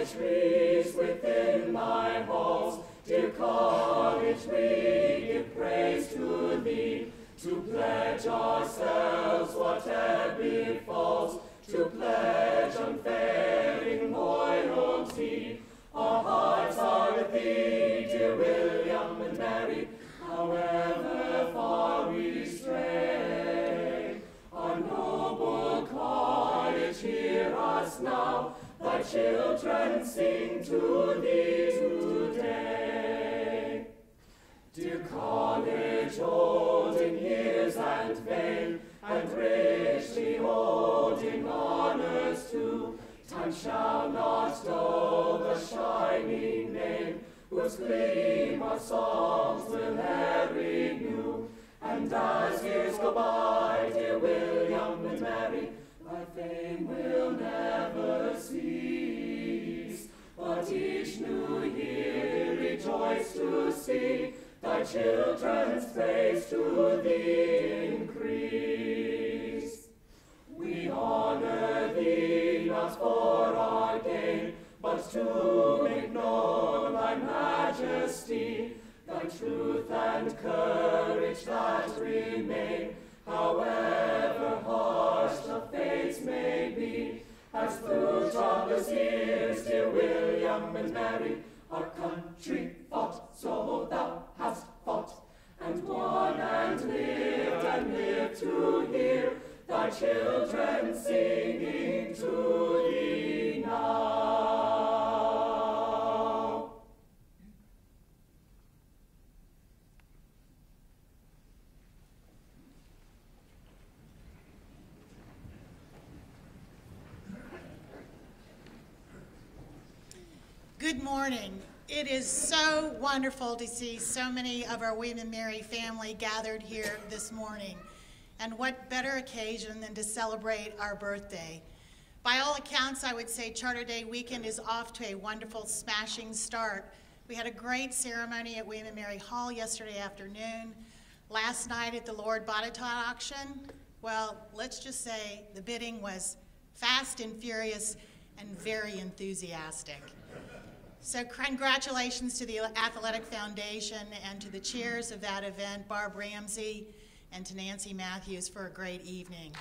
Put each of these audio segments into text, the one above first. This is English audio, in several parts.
college trees within thy halls, dear college, we give praise to thee, to pledge ourselves whatever befalls, to pledge unfailing loyalty. Our hearts are with thee, dear William and Mary, however far we stray. Our noble college, hear us now, thy children sing to thee today. Dear college, old in years and fame, and richly holding honors too, time shall not dull the shining name, whose gleam our songs will e'er renew. And as years go by, dear William and Mary, thy fame will never cease, but each new year rejoice to see thy children's praise to thee increase. We honor thee not for our gain, but to make known thy majesty, thy truth and courage that remain, however harsh the fates may be. As through troublous years, dear William and Mary, our country fought, so thou hast fought, and won and lived to hear thy children singing to thee now. Good morning. It is so wonderful to see so many of our William and Mary family gathered here this morning. And what better occasion than to celebrate our birthday. By all accounts, I would say Charter Day weekend is off to a wonderful, smashing start. We had a great ceremony at William and Mary Hall yesterday afternoon. Last night at the Lord Botetourt auction, well, let's just say the bidding was fast and furious and very enthusiastic. So congratulations to the Athletic Foundation and to the chairs of that event, Barb Ramsey and to Nancy Matthews, for a great evening.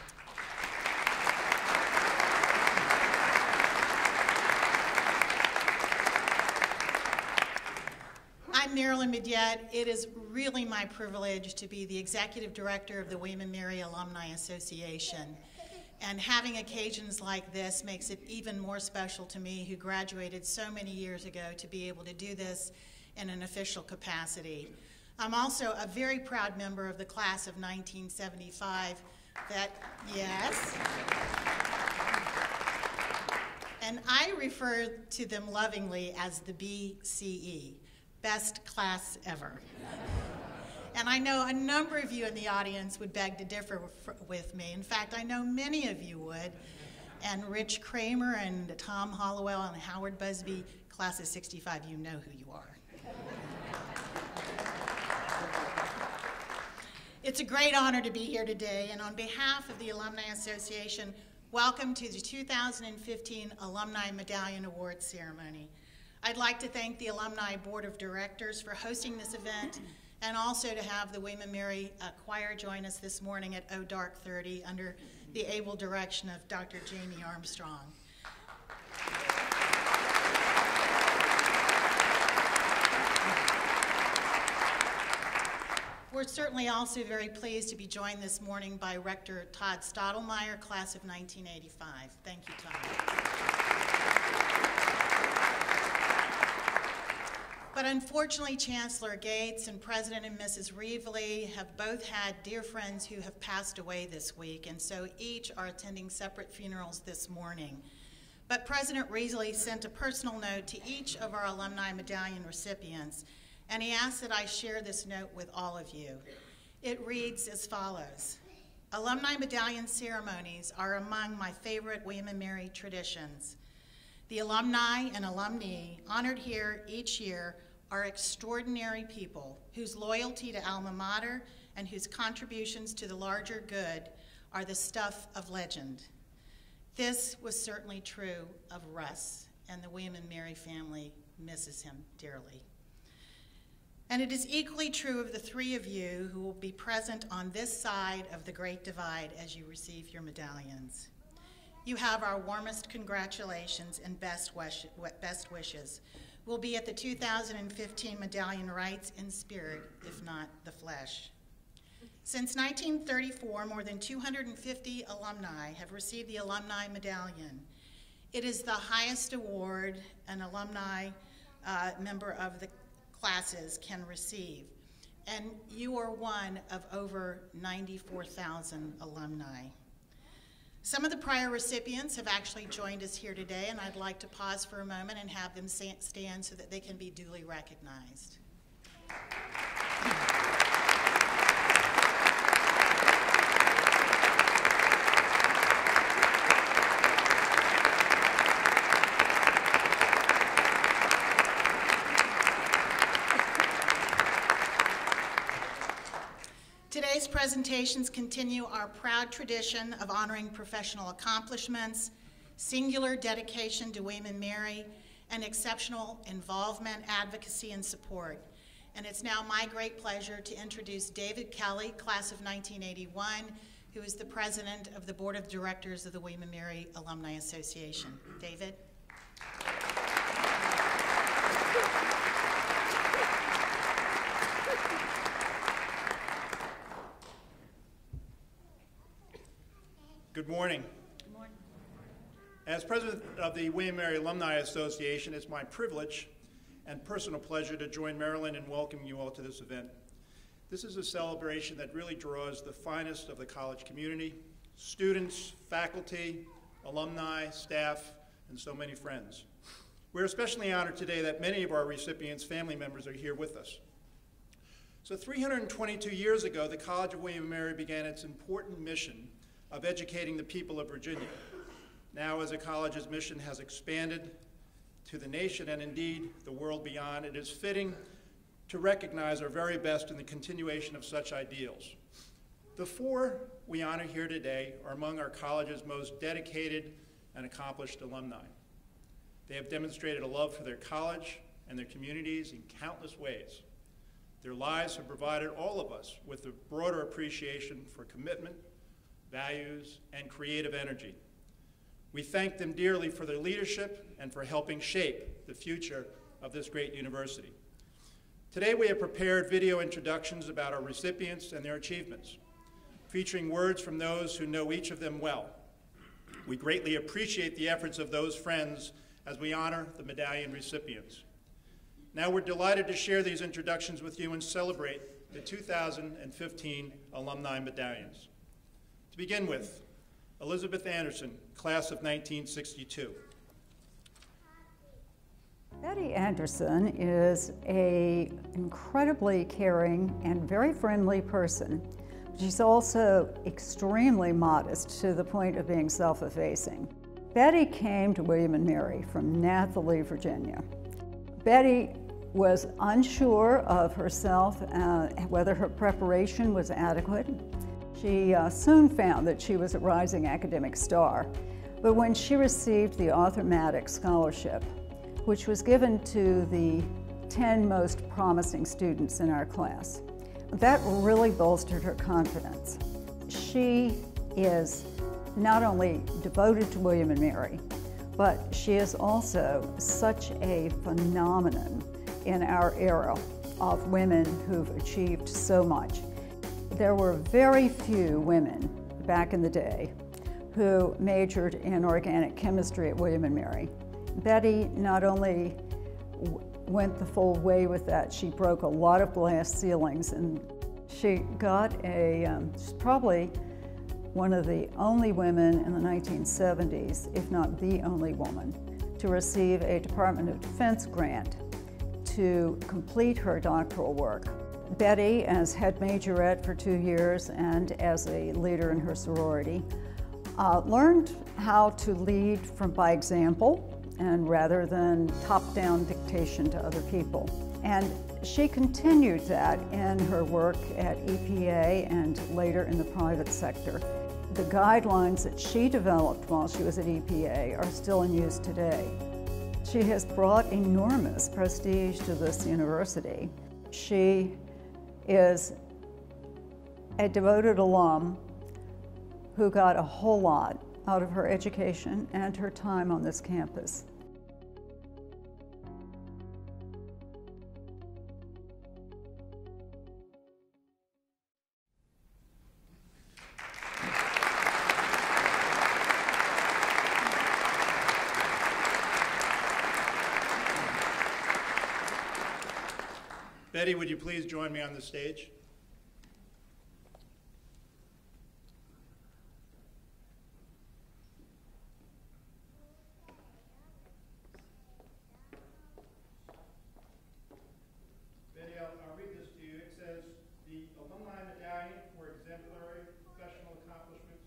I'm Marilyn Mediette. It is really my privilege to be the Executive Director of the William and Mary Alumni Association. And having occasions like this makes it even more special to me, who graduated so many years ago, to be able to do this in an official capacity. I'm also a very proud member of the class of 1975 yes. And I refer to them lovingly as the BCE, best class ever. And I know a number of you in the audience would beg to differ with me. In fact, I know many of you would. And Rich Kramer and Tom Hollowell and Howard Busby, class of 65, you know who you are. It's a great honor to be here today, and on behalf of the Alumni Association, welcome to the 2015 Alumni Medallion Awards ceremony. I'd like to thank the Alumni Board of Directors for hosting this event, and also to have the William and Mary Choir join us this morning at O Dark 30 under the able direction of Dr. Jamie Armstrong. We're certainly also very pleased to be joined this morning by Rector Todd Stottlemyre, class of 1985. Thank you, Todd. But unfortunately, Chancellor Gates and President and Mrs. Reevely have both had dear friends who have passed away this week, and so each are attending separate funerals this morning. But President Reevely sent a personal note to each of our Alumni Medallion recipients, and he asked that I share this note with all of you. It reads as follows: Alumni Medallion ceremonies are among my favorite William and Mary traditions. The alumni and alumnae honored here each year are extraordinary people whose loyalty to alma mater and whose contributions to the larger good are the stuff of legend. This was certainly true of Russ and the William and Mary family misses him dearly. And it is equally true of the three of you who will be present on this side of the Great Divide as you receive your medallions. You have our warmest congratulations and best wishes. We'll be at the 2015 Medallion Rites in spirit, if not the flesh. Since 1934, more than 250 alumni have received the Alumni Medallion. It is the highest award an alumni member of the classes can receive. And you are one of over 94,000 alumni. Some of the prior recipients have actually joined us here today, and I'd like to pause for a moment and have them stand so that they can be duly recognized. Today's presentations continue our proud tradition of honoring professional accomplishments, singular dedication to William and Mary, and exceptional involvement, advocacy, and support. And it's now my great pleasure to introduce David Kelly, class of 1981, who is the president of the Board of Directors of the William and Mary Alumni Association. David? Good morning. Good morning. As president of the William and Mary Alumni Association, it's my privilege and personal pleasure to join Marilyn in welcoming you all to this event. This is a celebration that really draws the finest of the college community, students, faculty, alumni, staff, and so many friends. We're especially honored today that many of our recipients' family members are here with us. So 322 years ago, the College of William and Mary began its important mission of educating the people of Virginia. Now, as the college's mission has expanded to the nation and indeed the world beyond, it is fitting to recognize our very best in the continuation of such ideals. The four we honor here today are among our college's most dedicated and accomplished alumni. They have demonstrated a love for their college and their communities in countless ways. Their lives have provided all of us with a broader appreciation for commitment, values, and creative energy. We thank them dearly for their leadership and for helping shape the future of this great university. Today we have prepared video introductions about our recipients and their achievements, featuring words from those who know each of them well. We greatly appreciate the efforts of those friends as we honor the medallion recipients. Now we're delighted to share these introductions with you and celebrate the 2015 Alumni Medallions. To begin with, Elizabeth Anderson, class of 1962. Betty Anderson is an incredibly caring and very friendly person. She's also extremely modest to the point of being self-effacing. Betty came to William and Mary from Nathalie, Virginia. Betty was unsure of herself, whether her preparation was adequate. She soon found that she was a rising academic star, but when she received the Arthur-Maddox Scholarship, which was given to the 10 most promising students in our class, that really bolstered her confidence. She is not only devoted to William and Mary, but she is also such a phenomenon in our era of women who've achieved so much. There were very few women back in the day who majored in organic chemistry at William and Mary. Betty not only went the full way with that, she broke a lot of glass ceilings, and she got she's probably one of the only women in the 1970s, if not the only woman, to receive a Department of Defense grant to complete her doctoral work. Betty, as head majorette for 2 years and as a leader in her sorority, learned how to lead by example and rather than top-down dictation to other people. And she continued that in her work at EPA and later in the private sector. The guidelines that she developed while she was at EPA are still in use today. She has brought enormous prestige to this university. She is a devoted alum who got a whole lot out of her education and her time on this campus. Betty, would you please join me on the stage? Betty, I'll read this to you. It says, the Alumni Medallion for exemplary professional accomplishments,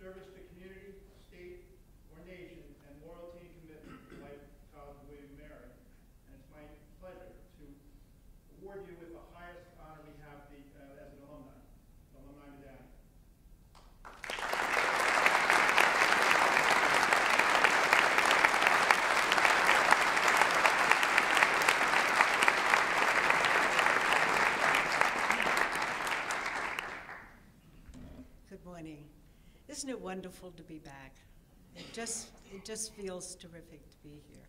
service to community, state, or nation, and loyalty and commitment to Life College of William and Mary. And it's my pleasure to award you with the highest honor we have as an alumni, the Alumni Medallion. Good morning. Isn't it wonderful to be back? It just feels terrific to be here.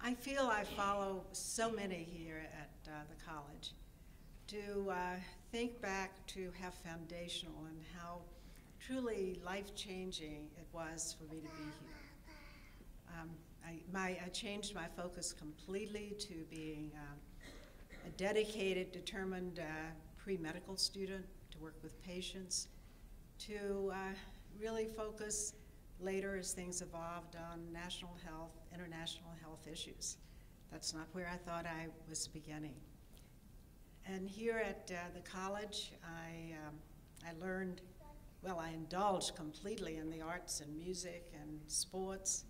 I feel I follow so many here at the college to think back to how foundational and how truly life-changing it was for me to be here. I changed my focus completely to being a dedicated, determined pre-medical student to work with patients, to really focus later as things evolved on national health, international health issues. That's not where I thought I was beginning. And here at the college, I learned, well, I indulged completely in the arts and music and sports.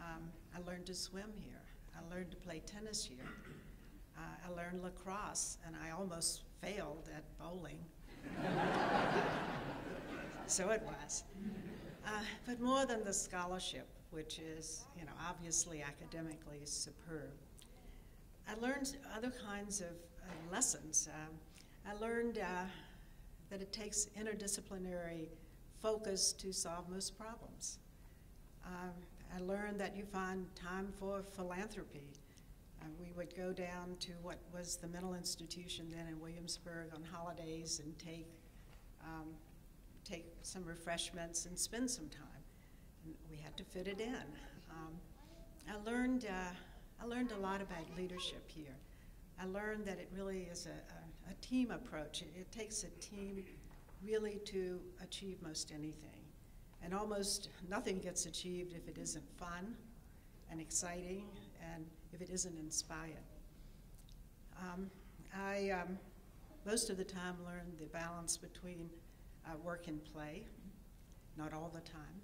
I learned to swim here. I learned to play tennis here. I learned lacrosse, and I almost failed at bowling. So it was. But more than the scholarship, which is, obviously academically superb, I learned other kinds of lessons. I learned that it takes interdisciplinary focus to solve most problems. I learned that you find time for philanthropy. We would go down to what was the mental institution then in Williamsburg on holidays and take some refreshments and spend some time. And we had to fit it in. I learned a lot about leadership here. I learned that it really is a team approach. It takes a team really to achieve most anything. And almost nothing gets achieved if it isn't fun and exciting and if it isn't inspired. I most of the time learned the balance between work and play, not all the time.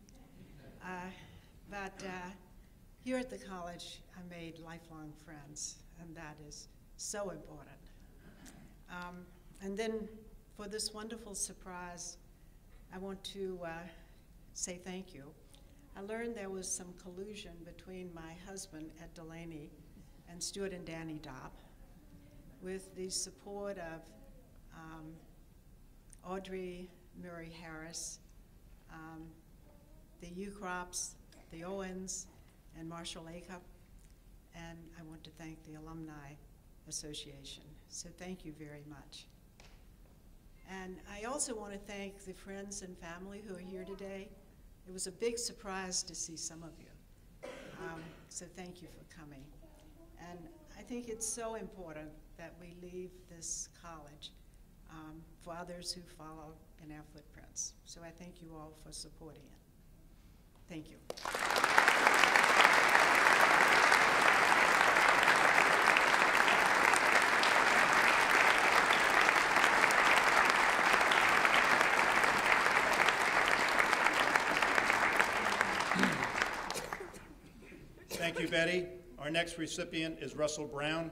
But here at the college, I made lifelong friends, and that is so important. And then for this wonderful surprise, I want to say thank you. I learned there was some collusion between my husband at Delaney and Stuart and Danny Dopp with the support of Audrey Murray Harris, the Ucrops, the Owens, and Marshall Acup. And I want to thank the Alumni Association. So thank you very much. And I also want to thank the friends and family who are here today. It was a big surprise to see some of you. So thank you for coming. And I think it's so important that we leave this college for others who follow in our footprints. So I thank you all for supporting it. Thank you. Thank you, Betty. Our next recipient is Russell Brown,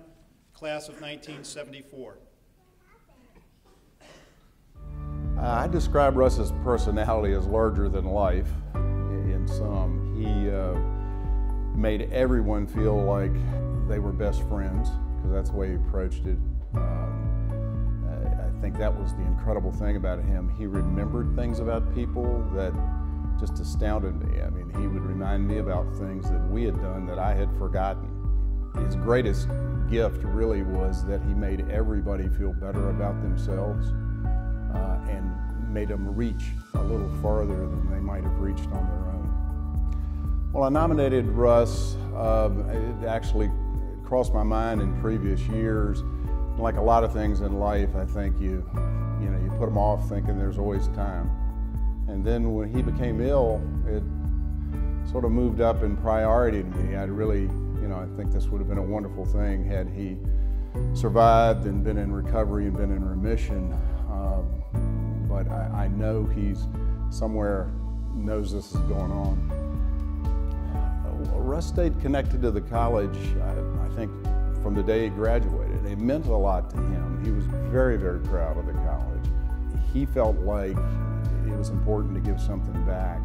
class of 1974. I describe Russ's personality as larger than life in some. made everyone feel like they were best friends, because that's the way he approached it. I think that was the incredible thing about him. He remembered things about people that just astounded me. I mean, he would remind me about things that we had done that I had forgotten. His greatest gift really was that he made everybody feel better about themselves and made them reach a little farther than they might have reached on their own. Well, I nominated Russ. It actually crossed my mind in previous years. Like a lot of things in life, I think you put them off thinking there's always time. And then when he became ill, it sort of moved up in priority to me. I'd really, I think this would have been a wonderful thing had he survived and been in recovery and been in remission. But I know he's somewhere knows this is going on. Russ stayed connected to the college, I think, from the day he graduated. It meant a lot to him. He was very, very proud of the college. He felt like it was important to give something back,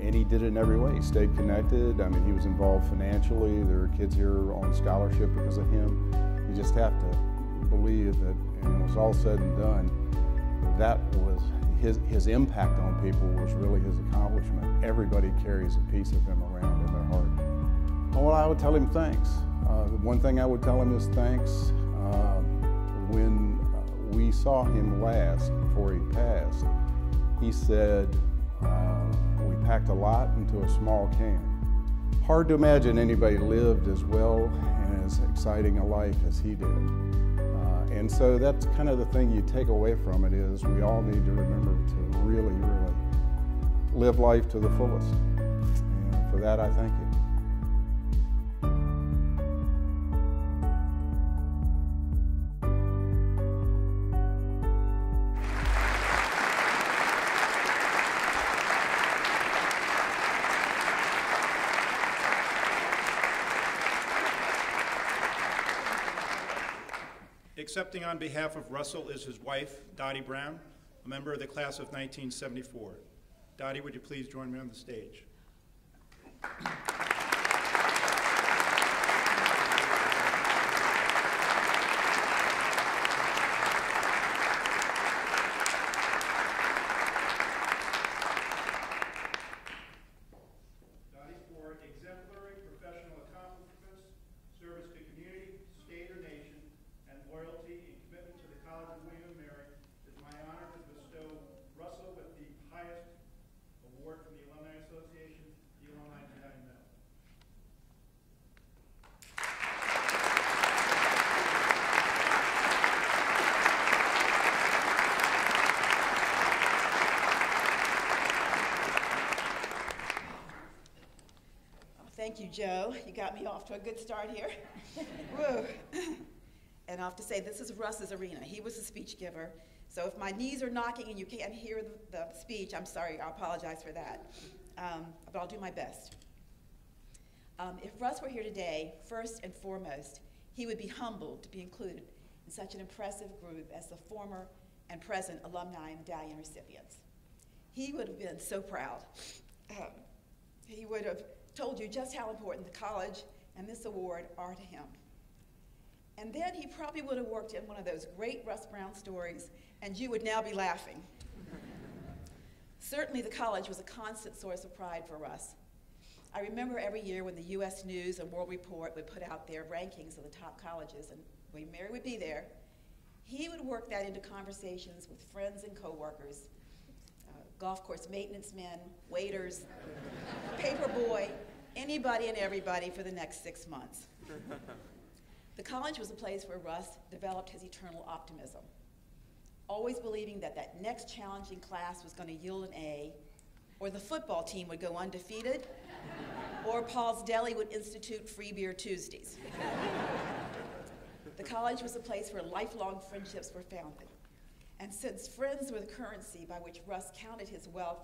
and he did it in every way. He stayed connected. I mean, he was involved financially. There are kids here on scholarship because of him. You just have to believe that when it's all said and done, that was his impact on people was really his accomplishment. Everybody carries a piece of him around in their heart. Well, I would tell him thanks. The one thing I would tell him is thanks. When we saw him last before he passed, he said, we packed a lot into a small can. Hard to imagine anybody lived as well and as exciting a life as he did. And so that's kind of the thing you take away from it is we all need to remember to really, really live life to the fullest. And for that, I thank you. Accepting on behalf of Russell is his wife, Dottie Brown, a member of the class of 1974. Dottie, would you please join me on the stage? Dottie, for exemplary professional accomplishments, service to community, state or nation, and loyalty and commitment to the College of William & Mary, it is my honor to bestow Russell with the highest award from the Alumni Association, the Alumni Medallion Medal. Thank you, Joe. You got me off to a good start here. Woo. And I have to say, this is Russ's arena. He was the speech giver. So if my knees are knocking and you can't hear the speech, I'm sorry, I apologize for that. But I'll do my best. If Russ were here today, first and foremost, he would be humbled to be included in such an impressive group as the former and present Alumni Medallion recipients. He would have been so proud. He would have told you just how important the college and this award are to him. And then he probably would have worked in one of those great Russ Brown stories, and you would now be laughing. Certainly the college was a constant source of pride for Russ. I remember every year when the U.S. News and World Report would put out their rankings of the top colleges, and William & Mary would be there, he would work that into conversations with friends and coworkers, golf course maintenance men, waiters, paper boy, anybody and everybody for the next 6 months. The college was a place where Russ developed his eternal optimism, always believing that that next challenging class was going to yield an A, or the football team would go undefeated, or Paul's Deli would institute free beer Tuesdays. The college was a place where lifelong friendships were founded. And since friends were the currency by which Russ counted his wealth,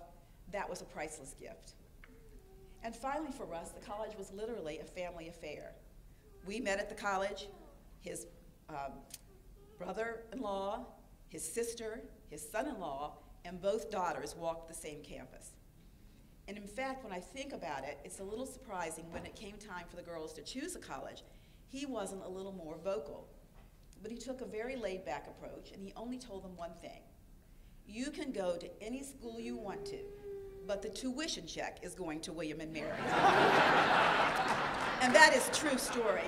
that was a priceless gift. And finally for Russ, the college was literally a family affair. We met at the college. His brother-in-law, his sister, his son-in-law, and both daughters walked the same campus. And in fact, when I think about it, it's a little surprising when it came time for the girls to choose a college, he wasn't a little more vocal. But he took a very laid-back approach, and he only told them one thing. You can go to any school you want to, but the tuition check is going to William and Mary. And that is a true story.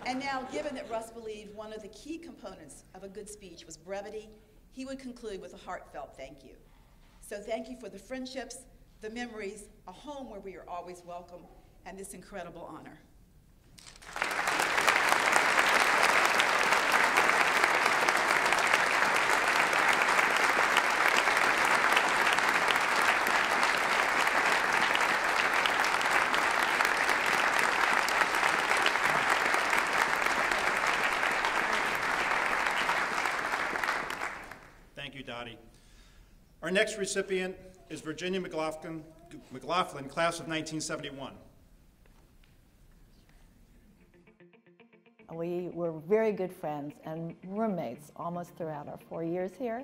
And now, given that Russ believed one of the key components of a good speech was brevity, he would conclude with a heartfelt thank you. So thank you for the friendships, the memories, a home where we are always welcome, and this incredible honor. Thank you, Dottie. Our next recipient is Virginia McLaughlin, class of 1971. We were very good friends and roommates almost throughout our 4 years here,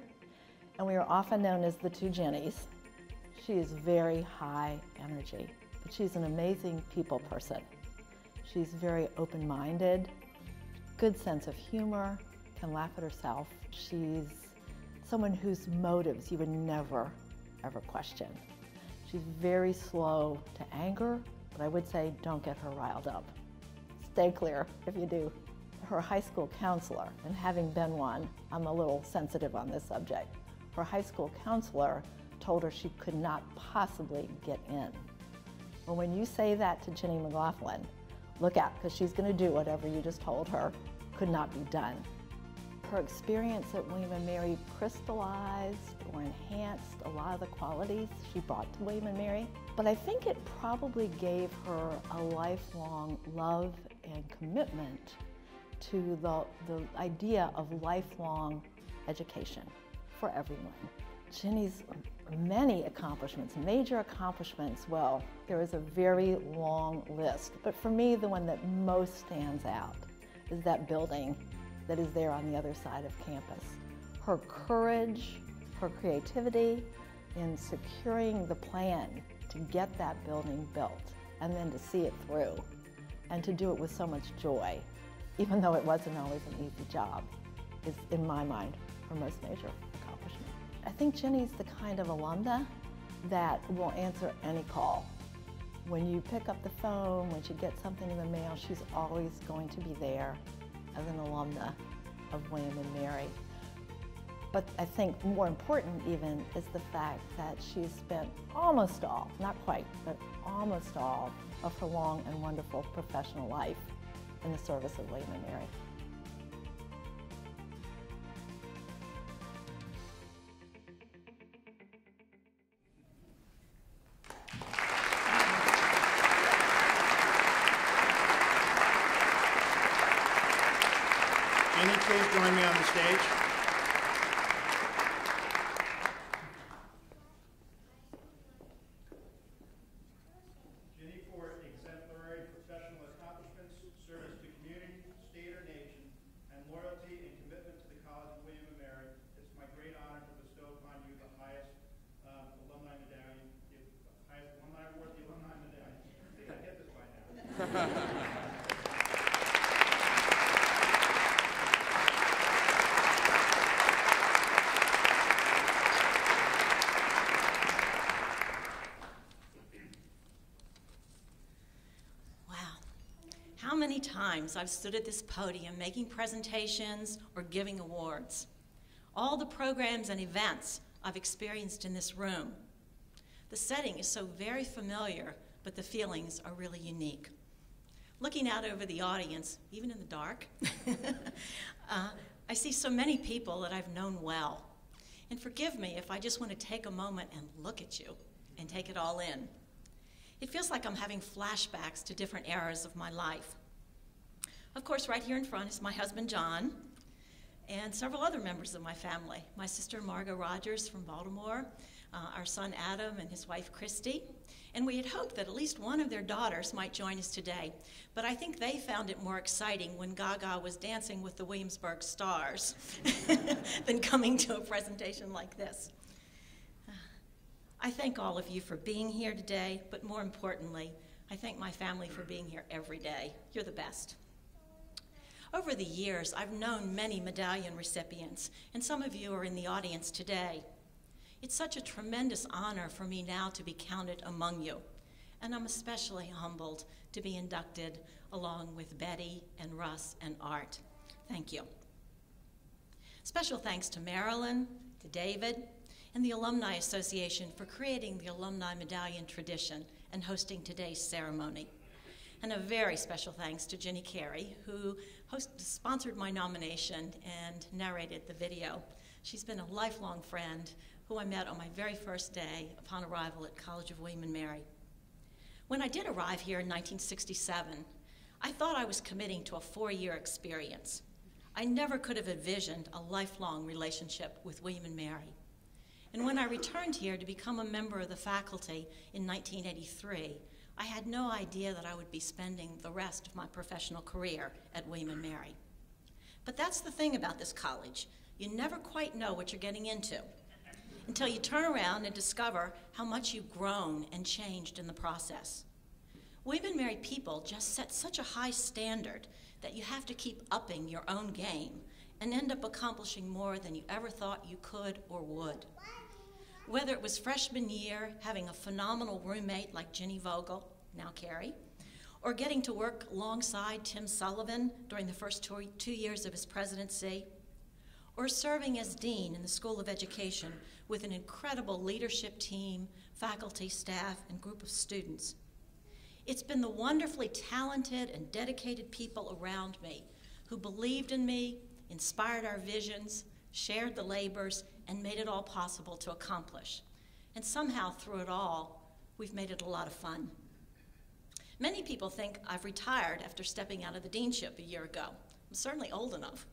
and we were often known as the two Jennies. She is very high energy, but she's an amazing people person. She's very open-minded, good sense of humor, can laugh at herself. She's someone whose motives you would never, ever question. She's very slow to anger, but I would say don't get her riled up. Stay clear if you do. Her high school counselor, and having been one, I'm a little sensitive on this subject. Her high school counselor told her she could not possibly get in. Well, when you say that to Jenny McLaughlin, look out, because she's going to do whatever you just told her could not be done. Her experience at William & Mary crystallized or enhanced a lot of the qualities she brought to William & Mary, but I think it probably gave her a lifelong love and commitment to the idea of lifelong education for everyone. Jenny's many accomplishments, major accomplishments, well, there is a very long list, but for me, the one that most stands out is that building that is there on the other side of campus. Her courage, her creativity in securing the plan to get that building built and then to see it through and to do it with so much joy, even though it wasn't always an easy job, is, in my mind, her most major accomplishment. I think Jenny's the kind of alumna that will answer any call. When you pick up the phone, when she gets something in the mail, she's always going to be there as an alumna of William & Mary. But I think more important even is the fact that she's spent almost all, not quite, but almost all of her long and wonderful professional life in the service of William & Mary. Jenny, please join me on the stage. Jenny, for exemplary professional accomplishments, service to community, state or nation, and loyalty and commitment to the College of William & Mary, it's my great honor to bestow upon you the highest alumni medallion, the highest alumni award, the alumni medallion. I think I get this by now. How many times I've stood at this podium making presentations or giving awards. All the programs and events I've experienced in this room. The setting is so very familiar, but the feelings are really unique. Looking out over the audience, even in the dark, I see so many people that I've known well. And forgive me if I just want to take a moment and look at you and take it all in. It feels like I'm having flashbacks to different eras of my life. Of course, right here in front is my husband, John, and several other members of my family. My sister, Margot Rogers from Baltimore, our son, Adam, and his wife, Christy. And we had hoped that at least one of their daughters might join us today. But I think they found it more exciting when Gaga was dancing with the Williamsburg Stars than coming to a presentation like this. I thank all of you for being here today, but more importantly, I thank my family for being here every day. You're the best. Over the years, I've known many Medallion recipients, and some of you are in the audience today. It's such a tremendous honor for me now to be counted among you, and I'm especially humbled to be inducted along with Betty and Russ and Art. Thank you. Special thanks to Marilyn, to David, and the Alumni Association for creating the Alumni Medallion tradition and hosting today's ceremony. And a very special thanks to Ginny Carey, who sponsored my nomination and narrated the video. She's been a lifelong friend who I met on my very first day upon arrival at College of William & Mary. When I did arrive here in 1967, I thought I was committing to a 4-year experience. I never could have envisioned a lifelong relationship with William & Mary. And when I returned here to become a member of the faculty in 1983, I had no idea that I would be spending the rest of my professional career at William & Mary. But that's the thing about this college. You never quite know what you're getting into until you turn around and discover how much you've grown and changed in the process. William & Mary people just set such a high standard that you have to keep upping your own game and end up accomplishing more than you ever thought you could or would. Whether it was freshman year, having a phenomenal roommate like Ginny Vogel, now Carrie, or getting to work alongside Tim Sullivan during the first 2 years of his presidency, or serving as dean in the School of Education with an incredible leadership team, faculty, staff, and group of students. It's been the wonderfully talented and dedicated people around me who believed in me, inspired our visions, shared the labors, and made it all possible to accomplish. And somehow through it all, we've made it a lot of fun. Many people think I've retired after stepping out of the deanship a year ago. I'm certainly old enough.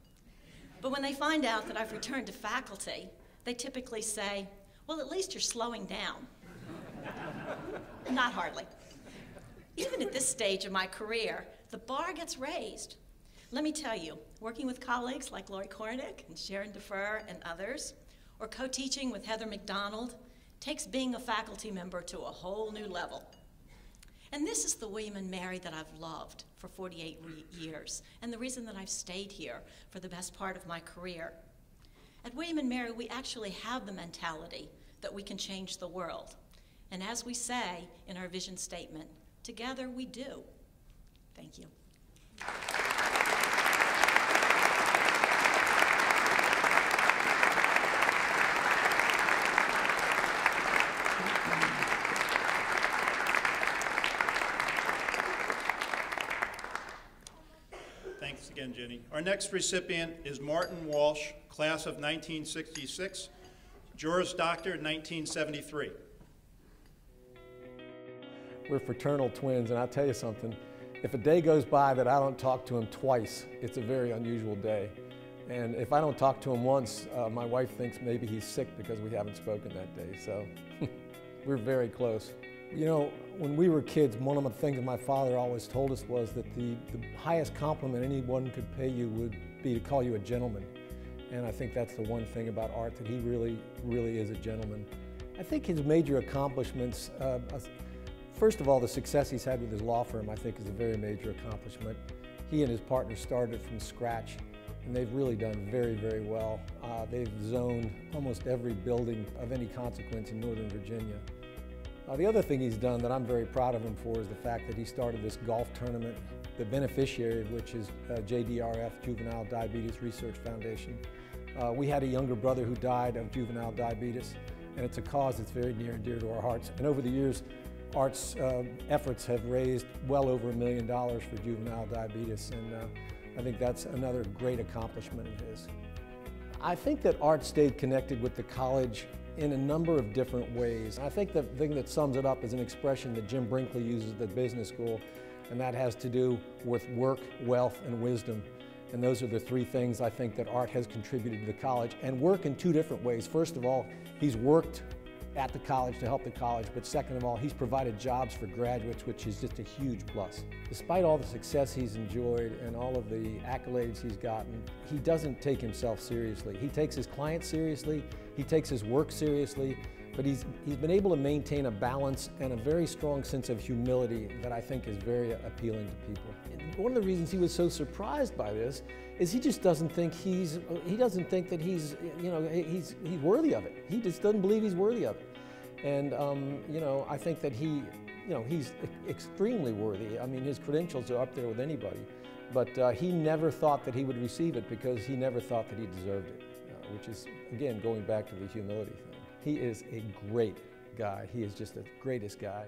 But when they find out that I've returned to faculty, they typically say, well, at least you're slowing down. Not hardly. Even at this stage of my career, the bar gets raised. Let me tell you, working with colleagues like Lori Kornick and Sharon Defer and others, or co-teaching with Heather McDonald, takes being a faculty member to a whole new level. And this is the William & Mary that I've loved for 48 years, and the reason that I've stayed here for the best part of my career. At William & Mary, we actually have the mentality that we can change the world. And as we say in our vision statement, together we do. Thank you. Thanks again, Jenny. Our next recipient is Martin Walsh, class of 1966, Juris Doctor, 1973. We're fraternal twins, and I'll tell you something. If a day goes by that I don't talk to him twice, it's a very unusual day. And if I don't talk to him once, my wife thinks maybe he's sick because we haven't spoken that day. So we're very close. You know, when we were kids, one of the things that my father always told us was that the highest compliment anyone could pay you would be to call you a gentleman. And I think that's the one thing about Art, that he really, really is a gentleman. I think his major accomplishments, first of all, the success he's had with his law firm, I think, is a very major accomplishment. He and his partner started from scratch, and they've really done very, very well. They've zoned almost every building of any consequence in Northern Virginia. The other thing he's done that I'm very proud of him for is the fact that he started this golf tournament, the beneficiary of which is JDRF, Juvenile Diabetes Research Foundation. We had a younger brother who died of juvenile diabetes, and it's a cause that's very near and dear to our hearts. And over the years, Art's efforts have raised well over $1 million for juvenile diabetes, and I think that's another great accomplishment of his. I think that Art stayed connected with the college in a number of different ways. I think the thing that sums it up is an expression that Jim Brinkley uses at the business school, and that has to do with work, wealth, and wisdom. And those are the three things I think that Art has contributed to the college, and work in two different ways. First of all, he's worked at the college to help the college, but second of all, he's provided jobs for graduates, which is just a huge plus. Despite all the success he's enjoyed and all of the accolades he's gotten, he doesn't take himself seriously. He takes his clients seriously, he takes his work seriously, but he's been able to maintain a balance and a very strong sense of humility that I think is very appealing to people. And one of the reasons he was so surprised by this is he just doesn't think that he's worthy of it. He just doesn't believe he's worthy of it. And I think that he's extremely worthy. I mean, his credentials are up there with anybody, but he never thought that he would receive it because he never thought that he deserved it, which is, again, going back to the humility thing. He is a great guy. He is just the greatest guy.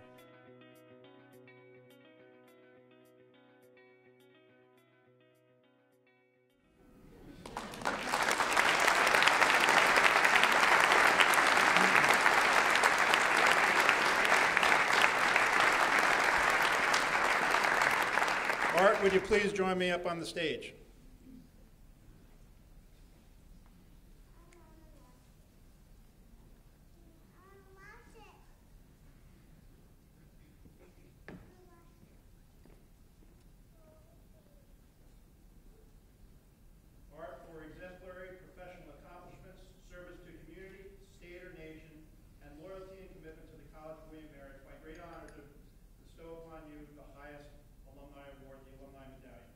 Art, would you please join me up on the stage? Art, for exemplary professional accomplishments, service to community, state or nation, and loyalty and commitment to the College of William & Mary, it's my great honor to bestow upon you the highest alumni award, the Alumni Medallion.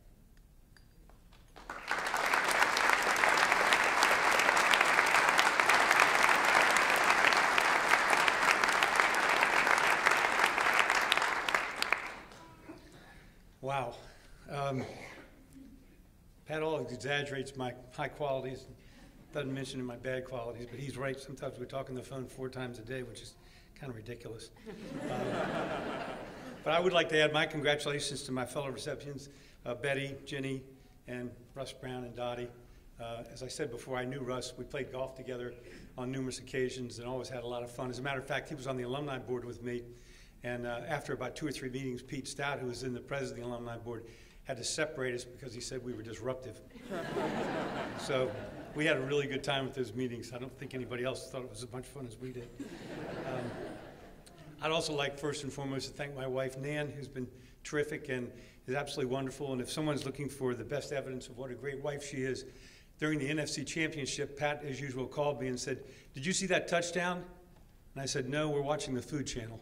Wow. Pat always exaggerates my high qualities, doesn't mention my bad qualities, but he's right. Sometimes we talk on the phone 4 times a day, which is kind of ridiculous. But I would like to add my congratulations to my fellow recipients, Betty, Ginny, and Russ Brown and Dottie. As I said before, I knew Russ. We played golf together on numerous occasions and always had a lot of fun. As a matter of fact, he was on the alumni board with me. And after about 2 or 3 meetings, Pete Stout, who was in the president of the alumni board, had to separate us because he said we were disruptive. So we had a really good time with those meetings. I don't think anybody else thought it was as much fun as we did. I'd also like first and foremost to thank my wife, Nan, who's been terrific and is absolutely wonderful. And if someone's looking for the best evidence of what a great wife she is, during the NFC Championship, Pat, as usual, called me and said, "Did you see that touchdown?" And I said, "No, we're watching the Food Channel."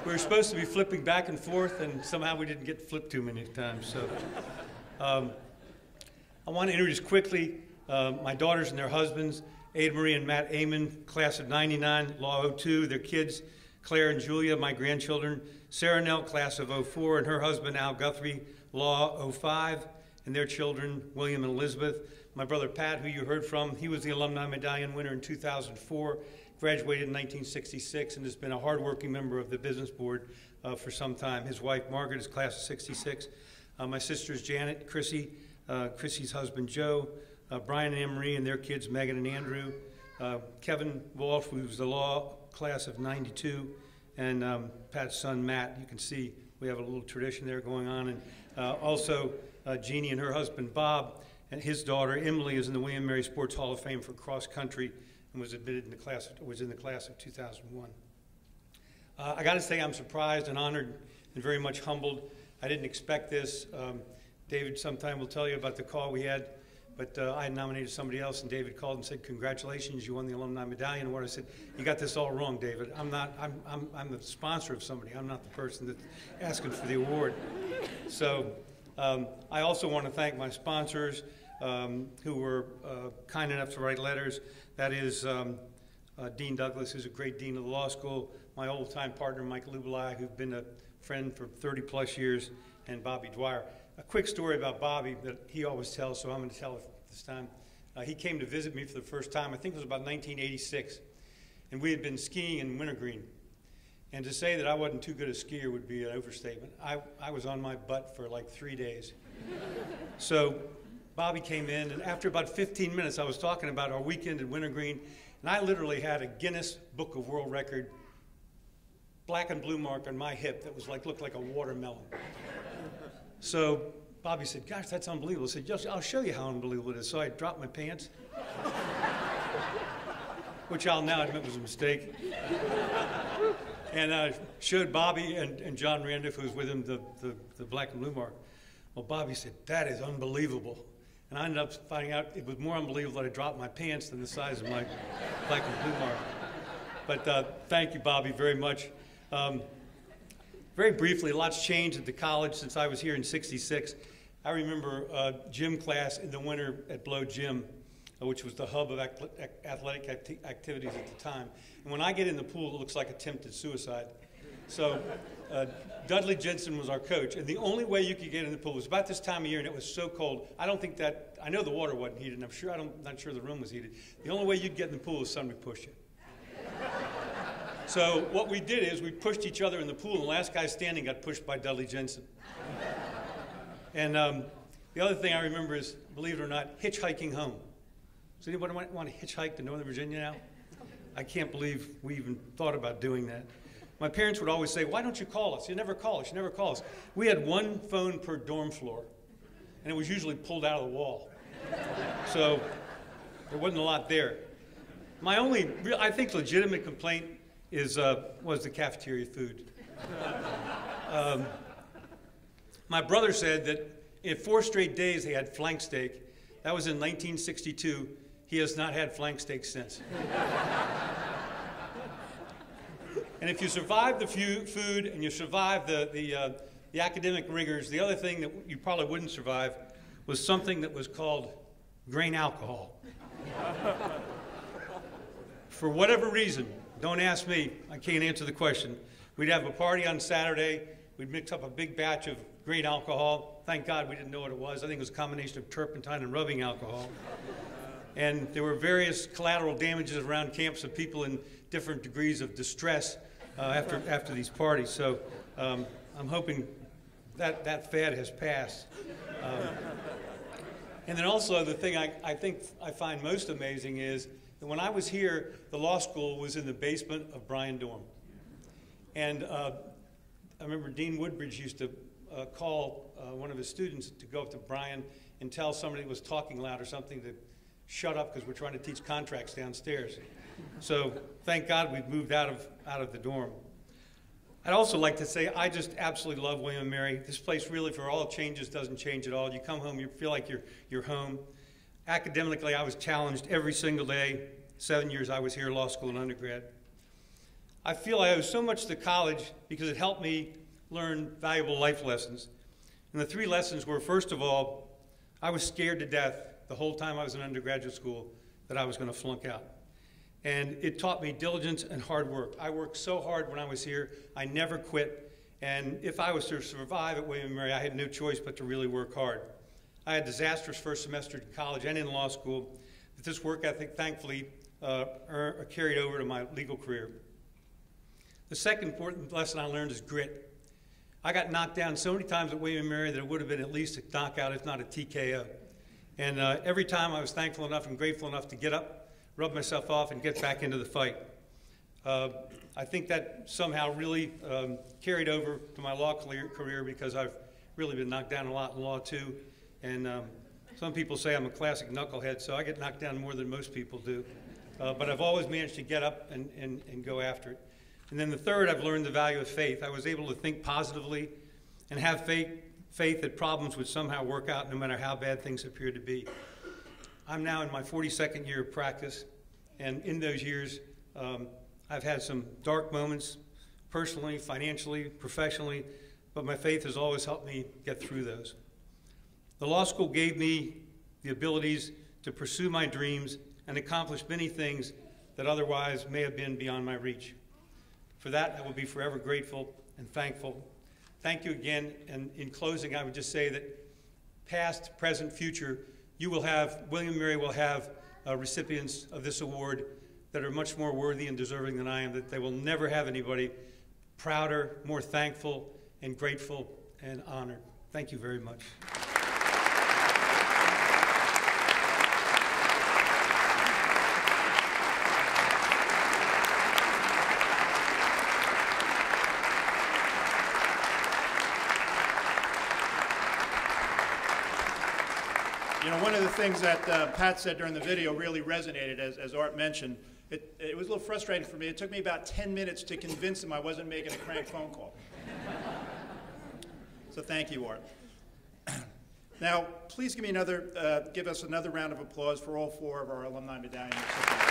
We were supposed to be flipping back and forth, and somehow we didn't get flipped too many times. So I want to introduce quickly my daughters and their husbands, Ada Marie and Matt Amon, class of '99, Law 02, their kids, Claire and Julia, my grandchildren, Sarah Nell, class of '04, and her husband, Al Guthrie, Law 05, and their children, William and Elizabeth. My brother Pat, who you heard from, he was the Alumni Medallion winner in 2004, graduated in 1966, and has been a hardworking member of the business board for some time. His wife, Margaret, is class of '66. My sisters, Janet, Chrissy, Chrissy's husband, Joe, Brian and Anne-Marie, and their kids, Megan and Andrew, Kevin Walsh, who was the law class of '92, and Pat's son, Matt. You can see we have a little tradition there going on. And also, Jeannie and her husband, Bob, and his daughter, Emily, is in the William & Mary Sports Hall of Fame for cross country and was admitted in the class, was in the class of 2001. I got to say I'm surprised and honored and very much humbled. I didn't expect this. David sometime will tell you about the call we had, but I nominated somebody else, and David called and said, "Congratulations, you won the Alumni Medallion Award." I said, "You got this all wrong, David. I'm the sponsor of somebody. I'm not the person that's asking for the award." So I also want to thank my sponsors who were kind enough to write letters. That is Dean Douglas, who's a great dean of the law school, my old-time partner, Mike Lubelai, who's been a friend for 30-plus years, and Bobby Dwyer. A quick story about Bobby that he always tells, so I'm going to tell it this time. He came to visit me for the first time, I think it was about 1986, and we had been skiing in Wintergreen. And to say that I wasn't too good a skier would be an overstatement. I was on my butt for like 3 days. So Bobby came in, and after about 15 minutes, I was talking about our weekend at Wintergreen, and I literally had a Guinness Book of World Record black and blue mark on my hip that was looked like a watermelon. So Bobby said, "Gosh, that's unbelievable." I said, "I'll show you how unbelievable it is." So I dropped my pants, which I'll now admit was a mistake. And I showed Bobby and John Randolph, who was with him, the black and blue mark. Well, Bobby said, "That is unbelievable." And I ended up finding out it was more unbelievable that I dropped my pants than the size of my black and blue mark. But thank you, Bobby, very much. Very briefly, a lot's changed at the college since I was here in '66. I remember gym class in the winter at Blow Gym, which was the hub of athletic activities at the time. And when I get in the pool, it looks like attempted suicide. So Dudley Jensen was our coach, and the only way you could get in the pool was about this time of year, and it was so cold. I don't think that, I know the water wasn't heated, and I'm not sure the room was heated. The only way you'd get in the pool is somebody push you. So what we did is we pushed each other in the pool, and the last guy standing got pushed by Dudley Jensen. And the other thing I remember is, believe it or not, hitchhiking home. Does anybody want to hitchhike to Northern Virginia now? I can't believe we even thought about doing that. My parents would always say, why don't you call us? You never call us, you never call us. We had one phone per dorm floor, and it was usually pulled out of the wall. So there wasn't a lot there. My only, I think, legitimate complaint was the cafeteria food. My brother said that in 4 straight days they had flank steak. That was in 1962. He has not had flank steak since. And if you survive the food and you survive the academic rigors, the other thing that you probably wouldn't survive was something that was called grain alcohol. For whatever reason, don't ask me, I can't answer the question. We'd have a party on Saturday. We'd mix up a big batch of grain alcohol. Thank God we didn't know what it was. I think it was a combination of turpentine and rubbing alcohol. And there were various collateral damages around campus of people in different degrees of distress after these parties. So I'm hoping that fad has passed. And then also the thing I think I find most amazing is that when I was here, the law school was in the basement of Bryan Dorm. And I remember Dean Woodbridge used to call one of his students to go up to Bryan and tell somebody that was talking loud or something to shut up because we're trying to teach contracts downstairs. So thank God we've moved out of the dorm. I'd also like to say I just absolutely love William & Mary. This place really, for all changes, doesn't change at all. You come home, you feel like you're home. Academically, I was challenged every single day. 7 years I was here, law school and undergrad. I feel I owe so much to college because it helped me learn valuable life lessons. And the 3 lessons were, first of all, I was scared to death the whole time I was in undergraduate school that I was going to flunk out. And it taught me diligence and hard work. I worked so hard when I was here. I never quit. And if I was to survive at William & Mary, I had no choice but to really work hard. I had disastrous first semester in college and in law school, but this work ethic, thankfully, carried over to my legal career. The second important lesson I learned is grit. I got knocked down so many times at William & Mary that it would have been at least a knockout, if not a TKO. And every time I was thankful enough and grateful enough to get up, rub myself off, and get back into the fight. I think that somehow really carried over to my law career because I've really been knocked down a lot in law too. And some people say I'm a classic knucklehead, so I get knocked down more than most people do. But I've always managed to get up and go after it. And then the third, I've learned the value of faith. I was able to think positively and have faith that problems would somehow work out no matter how bad things appear to be. I'm now in my 42nd year of practice, and in those years, I've had some dark moments, personally, financially, professionally, but my faith has always helped me get through those. The law school gave me the abilities to pursue my dreams and accomplish many things that otherwise may have been beyond my reach. For that, I will be forever grateful and thankful. Thank you again, and in closing, I would just say that past, present, future, William & Mary will have recipients of this award that are much more worthy and deserving than I am, that they will never have anybody prouder, more thankful, and grateful and honored. Thank you very much. You know, one of the things that Pat said during the video really resonated, as Art mentioned. It was a little frustrating for me. It took me about 10 minutes to convince him I wasn't making a crank phone call. So thank you, Art. Now, please give us another round of applause for all 4 of our Alumni Medallion recipients.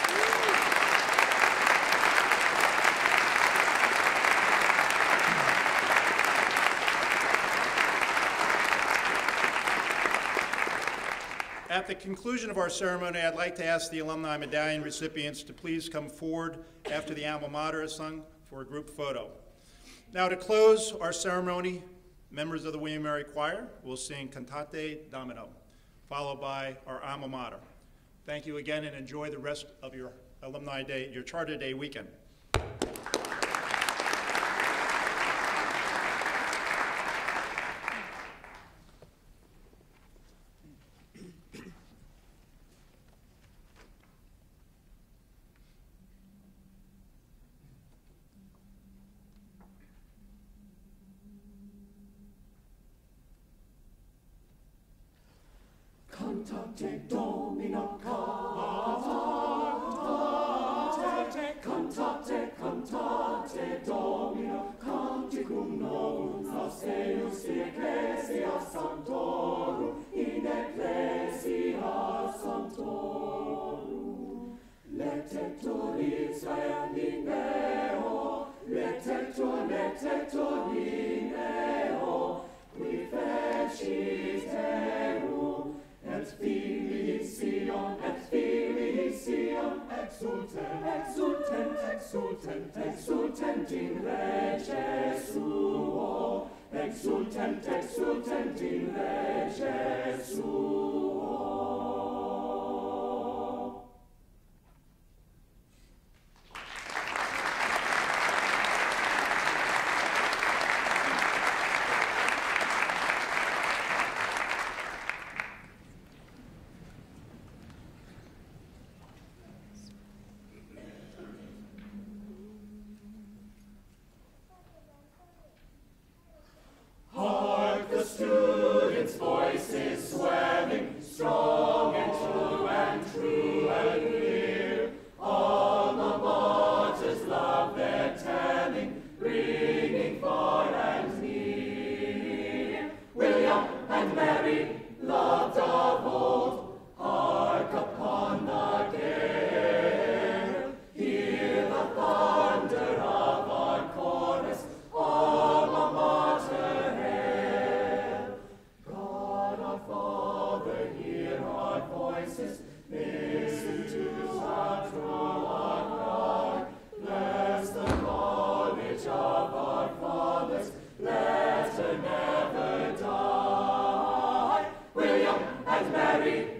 At the conclusion of our ceremony, I'd like to ask the Alumni Medallion recipients to please come forward after the alma mater is sung for a group photo. Now, to close our ceremony, members of the William & Mary Choir will sing Cantate Domino, followed by our alma mater. Thank you again, and enjoy the rest of your Alumni Day, your Charter Day weekend. Cantate Domino, cantate, cantate Domino, canticum novum Sanctus in ecclesia sanctorum, in ecclesia sanctorum. Lectetur Israel lineo, lectetur lineo, qui fecit eum, et filis Sion, exultent, exultent, exultent in rege suo, exultent, exultent in rege suo. Let her never die. William and Mary.